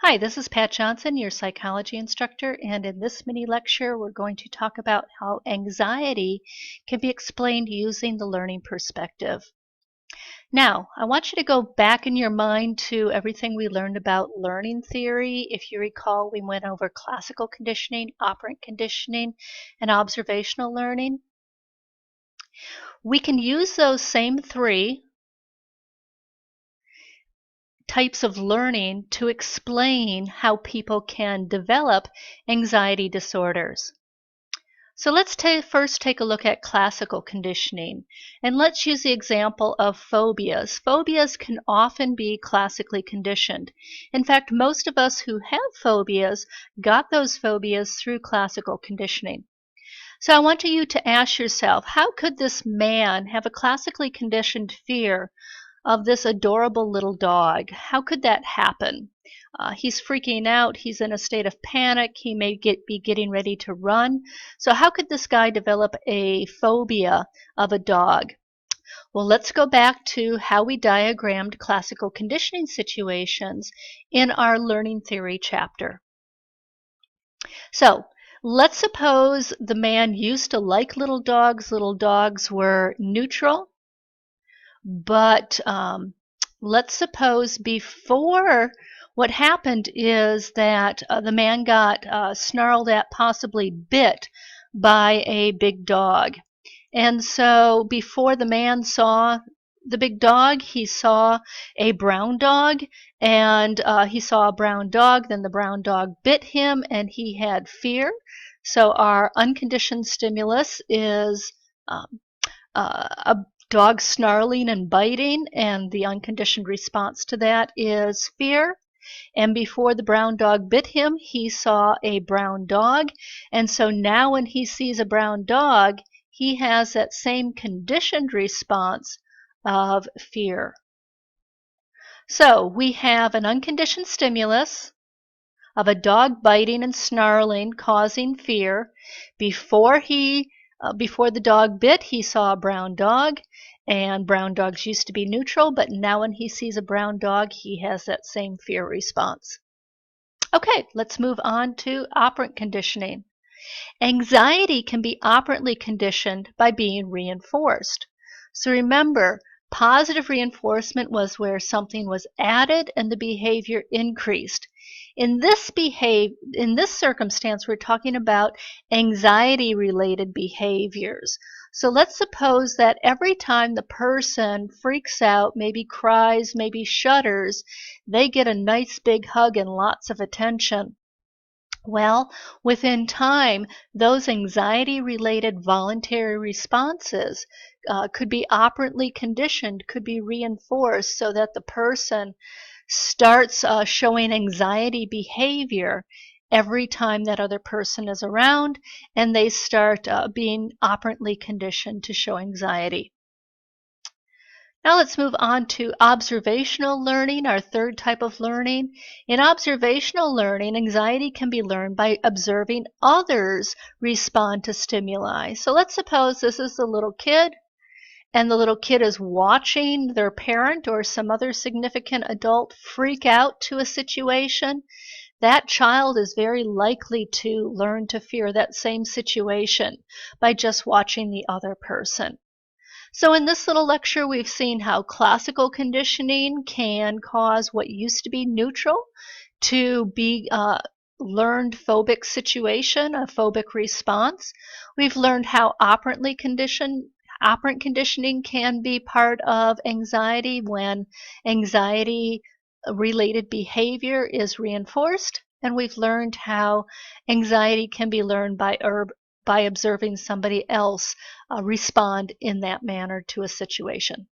Hi, this is Pat Johnson, your psychology instructor, and in this mini lecture we're going to talk about how anxiety can be explained using the learning perspective. Now, I want you to go back in your mind to everything we learned about learning theory. If you recall, we went over classical conditioning, operant conditioning, and observational learning. We can use those same three types of learning to explain how people can develop anxiety disorders. So let's first take a look at classical conditioning, and let's use the example of phobias. Phobias can often be classically conditioned. In fact, most of us who have phobias got those phobias through classical conditioning. So I want you to ask yourself, how could this man have a classically conditioned fear of this adorable little dog? How could that happen? He's freaking out. He's in a state of panic. He may be getting ready to run. So how could this guy develop a phobia of a dog? Well, let's go back to how we diagrammed classical conditioning situations in our learning theory chapter. So let's suppose the man used to like little dogs. Little dogs were neutral. But let's suppose before, what happened is that the man got snarled at, possibly bit by a big dog. And so before the man saw the big dog, he saw a brown dog, and he saw a brown dog. Then the brown dog bit him, and he had fear. So our unconditioned stimulus is a dog snarling and biting, and the unconditioned response to that is fear. And before the brown dog bit him, he saw a brown dog. And so now when he sees a brown dog, he has that same conditioned response of fear. So we have an unconditioned stimulus of a dog biting and snarling, causing fear. Before the dog bit, he saw a brown dog, and brown dogs used to be neutral, but now when he sees a brown dog, he has that same fear response. Okay, let's move on to operant conditioning. Anxiety can be operantly conditioned by being reinforced. So remember, positive reinforcement was where something was added and the behavior increased. In this circumstance, we're talking about anxiety-related behaviors. So let's suppose that every time the person freaks out, maybe cries, maybe shudders, they get a nice big hug and lots of attention. Well, within time, those anxiety-related voluntary responses could be operantly conditioned, could be reinforced so that the person starts showing anxiety behavior every time that other person is around, and they start being operantly conditioned to show anxiety. Now let's move on to observational learning, our third type of learning. In observational learning, anxiety can be learned by observing others respond to stimuli. So let's suppose this is the little kid, and the little kid is watching their parent or some other significant adult freak out to a situation. That child is very likely to learn to fear that same situation by just watching the other person. So in this little lecture, we've seen how classical conditioning can cause what used to be neutral to be learned phobic situation, a phobic response. We've learned how operant conditioning can be part of anxiety when anxiety-related behavior is reinforced. And we've learned how anxiety can be learned by observing somebody else respond in that manner to a situation.